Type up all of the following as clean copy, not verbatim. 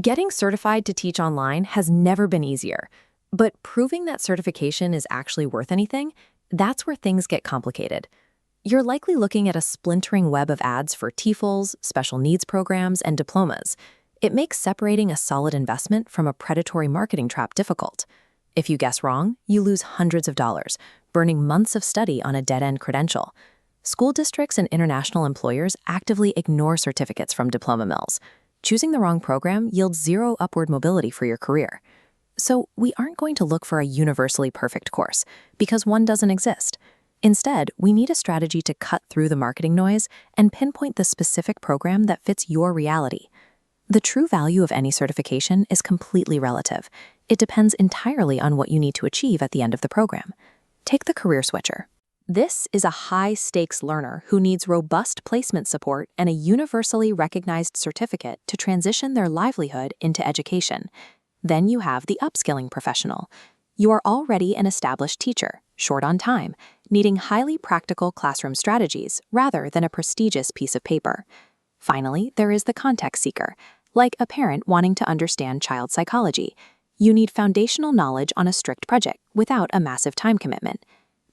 Getting certified to teach online has never been easier, but proving that certification is actually worth anything, that's where things get complicated. You're likely looking at a splintering web of ads for TEFLs, special needs programs, and diplomas. It makes separating a solid investment from a predatory marketing trap difficult. If you guess wrong, you lose hundreds of dollars, burning months of study on a dead-end credential. School districts and international employers actively ignore certificates from diploma mills. Choosing the wrong program yields zero upward mobility for your career. So we aren't going to look for a universally perfect course, because one doesn't exist. Instead, we need a strategy to cut through the marketing noise and pinpoint the specific program that fits your reality. The true value of any certification is completely relative. It depends entirely on what you need to achieve at the end of the program. Take the career switcher. This is a high-stakes learner who needs robust placement support and a universally recognized certificate to transition their livelihood into education. Then you have the upskilling professional. You are already an established teacher, short on time, needing highly practical classroom strategies rather than a prestigious piece of paper. Finally, there is the context seeker, like a parent wanting to understand child psychology. You need foundational knowledge on a strict project without a massive time commitment.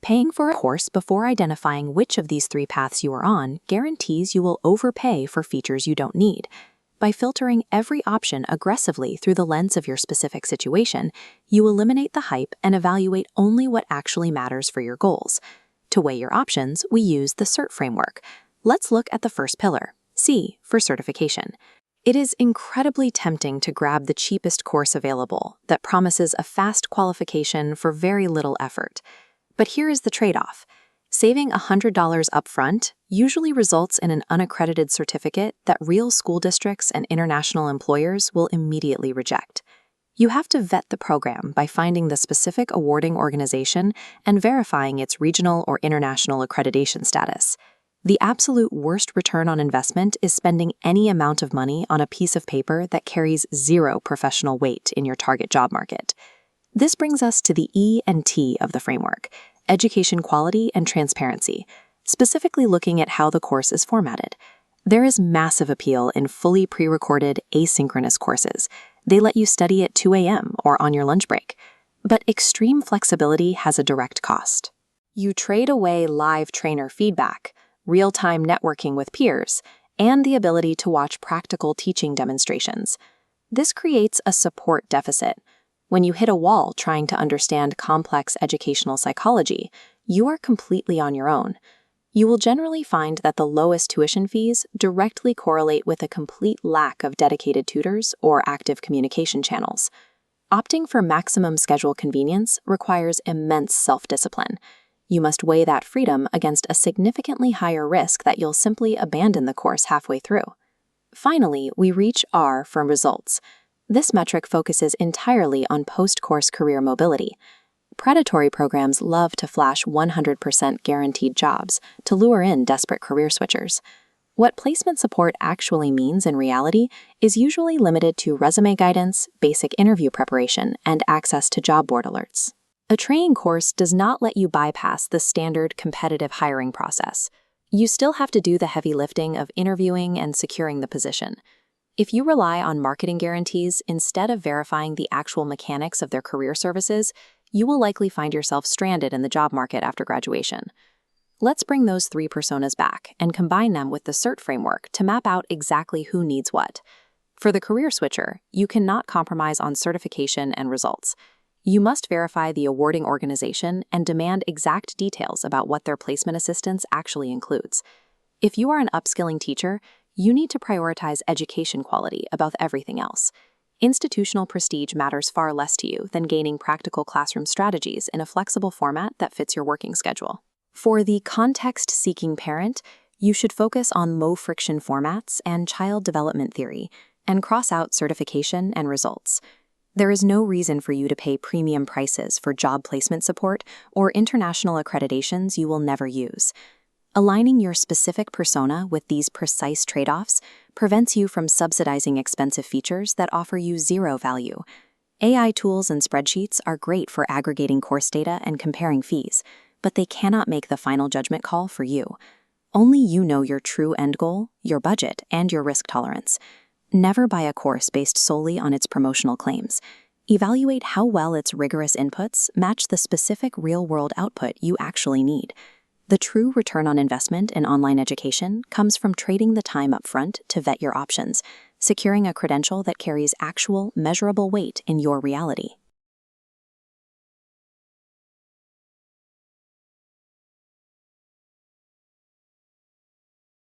Paying for a course before identifying which of these three paths you are on guarantees you will overpay for features you don't need. By filtering every option aggressively through the lens of your specific situation, you eliminate the hype and evaluate only what actually matters for your goals. To weigh your options, we use the CERT framework. Let's look at the first pillar, C for certification. It is incredibly tempting to grab the cheapest course available that promises a fast qualification for very little effort. But here is the trade-off. Saving $100 upfront usually results in an unaccredited certificate that real school districts and international employers will immediately reject. You have to vet the program by finding the specific awarding organization and verifying its regional or international accreditation status. The absolute worst return on investment is spending any amount of money on a piece of paper that carries zero professional weight in your target job market. This brings us to the E and T of the framework, education quality and transparency, specifically looking at how the course is formatted. There is massive appeal in fully pre-recorded asynchronous courses. They let you study at 2 a.m. or on your lunch break. But extreme flexibility has a direct cost. You trade away live trainer feedback, real-time networking with peers, and the ability to watch practical teaching demonstrations. This creates a support deficit. When you hit a wall trying to understand complex educational psychology, you are completely on your own. You will generally find that the lowest tuition fees directly correlate with a complete lack of dedicated tutors or active communication channels. Opting for maximum schedule convenience requires immense self-discipline. You must weigh that freedom against a significantly higher risk that you'll simply abandon the course halfway through. Finally, we reach R for results. This metric focuses entirely on post-course career mobility. Predatory programs love to flash 100% guaranteed jobs to lure in desperate career switchers. What placement support actually means in reality is usually limited to resume guidance, basic interview preparation, and access to job board alerts. A training course does not let you bypass the standard competitive hiring process. You still have to do the heavy lifting of interviewing and securing the position. If you rely on marketing guarantees instead of verifying the actual mechanics of their career services, you will likely find yourself stranded in the job market after graduation. Let's bring those three personas back and combine them with the CERT framework to map out exactly who needs what. For the career switcher, you cannot compromise on certification and results. You must verify the awarding organization and demand exact details about what their placement assistance actually includes. If you are an upskilling teacher, you need to prioritize education quality above everything else. Institutional prestige matters far less to you than gaining practical classroom strategies in a flexible format that fits your working schedule. For the context-seeking parent, you should focus on low-friction formats and child development theory, and cross out certification and results. There is no reason for you to pay premium prices for job placement support or international accreditations you will never use. Aligning your specific persona with these precise trade-offs prevents you from subsidizing expensive features that offer you zero value. AI tools and spreadsheets are great for aggregating course data and comparing fees, but they cannot make the final judgment call for you. Only you know your true end goal, your budget, and your risk tolerance. Never buy a course based solely on its promotional claims. Evaluate how well its rigorous inputs match the specific real-world output you actually need. The true return on investment in online education comes from trading the time upfront to vet your options, securing a credential that carries actual, measurable weight in your reality.